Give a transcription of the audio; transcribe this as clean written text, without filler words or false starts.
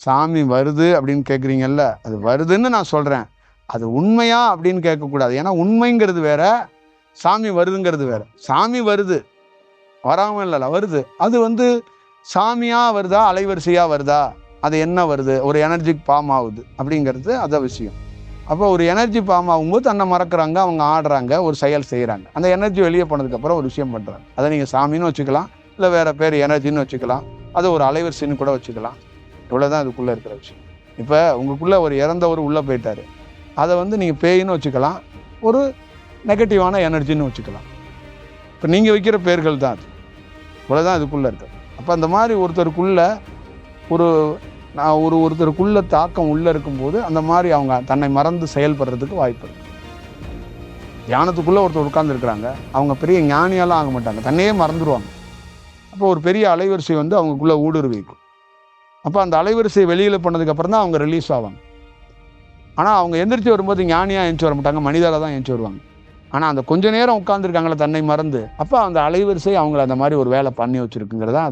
சாமி வருது அப்படின்னு கேட்குறீங்கல்ல, அது வருதுன்னு நான் சொல்கிறேன். அது உண்மையா அப்படின்னு கேட்கக்கூடாது. ஏன்னா உண்மைங்கிறது வேற, சாமி வருதுங்கிறது வேற. சாமி வருது, வராமல் இல்லைல்ல, வருது. அது சாமியாக வருதா, அலைவரிசையாக வருதா, அது என்ன வருது, ஒரு எனர்ஜிக் ஃபார்ம் ஆகுது அப்படிங்கிறது அதான் விஷயம். அப்போ ஒரு எனர்ஜி ஃபார்ம் ஆகும்போது தன்னை மறக்கிறாங்க, அவங்க ஆடுறாங்க, ஒரு செயல் செய்கிறாங்க. அந்த எனர்ஜி வெளியே போனதுக்கப்புறம் ஒரு விஷயம் பண்ணுறாங்க. அதை நீங்கள் சாமின்னு வச்சுக்கலாம், இல்லை வேறு பேர் எனர்ஜின்னு வச்சுக்கலாம், அதை ஒரு அலைவரிசைன்னு கூட வச்சுக்கலாம். இவ்வளோதான் இதுக்குள்ளே இருக்கிற விஷயம். இப்போ உங்களுக்குள்ளே ஒரு இறந்தவர் உள்ளே போயிட்டார், அதை நீங்கள் பேயின்னு வச்சுக்கலாம், ஒரு நெகட்டிவான எனர்ஜின்னு வச்சுக்கலாம். இப்போ நீங்கள் வைக்கிற பேர்கள் தான் அது. இவ்வளோதான் இதுக்குள்ளே இருக்குது. அப்போ அந்த மாதிரி ஒருத்தருக்குள்ள தாக்கம் உள்ளே இருக்கும்போது அந்த மாதிரி அவங்க தன்னை மறந்து செயல்படுறதுக்கு வாய்ப்பு இருக்குது. தியானத்துக்குள்ளே ஒருத்தர் உட்கார்ந்துருக்குறாங்க, அவங்க பெரிய ஞானியாலாம் ஆக மாட்டாங்க, தன்னையே மறந்துடுவாங்க. அப்போ ஒரு பெரிய அலைவரிசை அவங்களுக்குள்ளே ஊடுருவிக்கும். அப்போ அந்த அலைவரிசை வெளியில் போனதுக்கப்புறம் தான் அவங்க ரிலீஸ் ஆவாங்க. ஆனால் அவங்க எந்திரிச்சு வரும்போது ஞானியாக எழுந்துச்சி வர மாட்டாங்க, மனிதராக தான் எழுந்துச்சி வருவாங்க. ஆனால் அந்த கொஞ்ச நேரம் உட்காந்துருக்காங்களே தன்னை மறந்து, அப்போ அந்த அலைவரிசை அவங்கள அந்த மாதிரி ஒரு வேலை பண்ணி வச்சுருக்குங்கிறதா